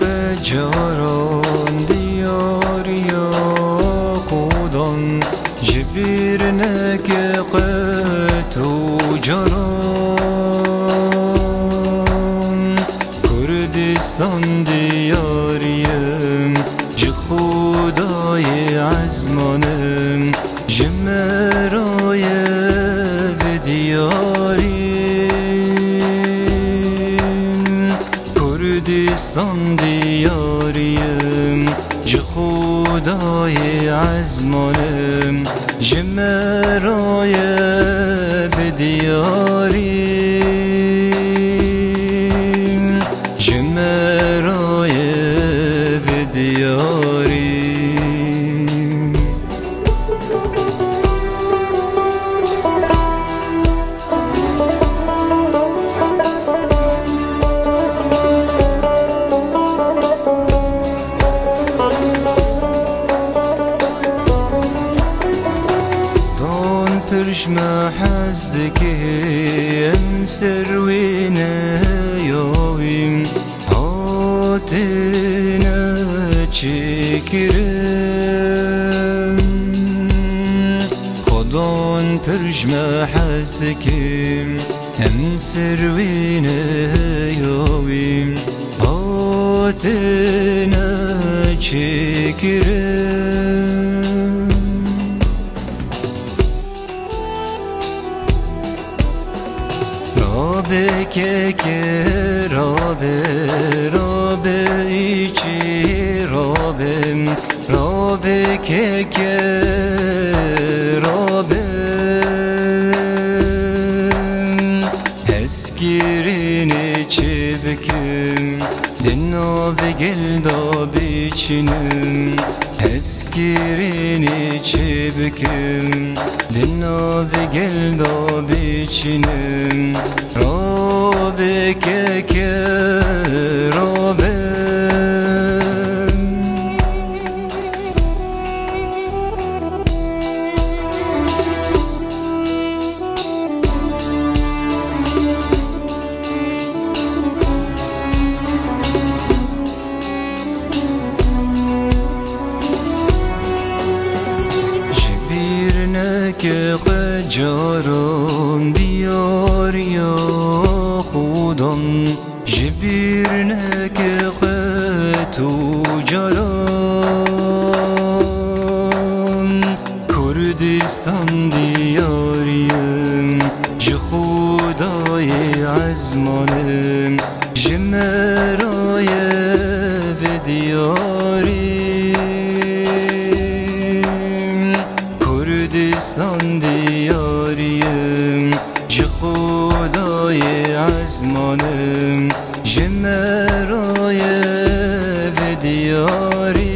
قجاران دیاریا خودان جبیرنک قتو جاران کردستان دیاریم ج خدای عزمانم جمرای و دیاریم کردستان دیاریم ج خدای عزمانم جمرای و دیاریم جمرای و دیاریم پرشمه حزدکیم سروینه یاویم هاتینه چکرم خدان پرشمه حزدکیم هم سروینه یاویم هاتینه چکرم رابه که رابه ایچی رابه که رابه اسکیرینی چی بکم دنا و گلدا بیچینم اسکیرینی چی بکم دنا و گلدا بیچینم رابه که رابه که قجاران دیاریا خودان جبیرنه که قتو جاران کردستان دیاریم ج خدای عزمانم جمرای و دیاریم کردستان دیاریم ج خدای عزمانم جمرای و دیاریم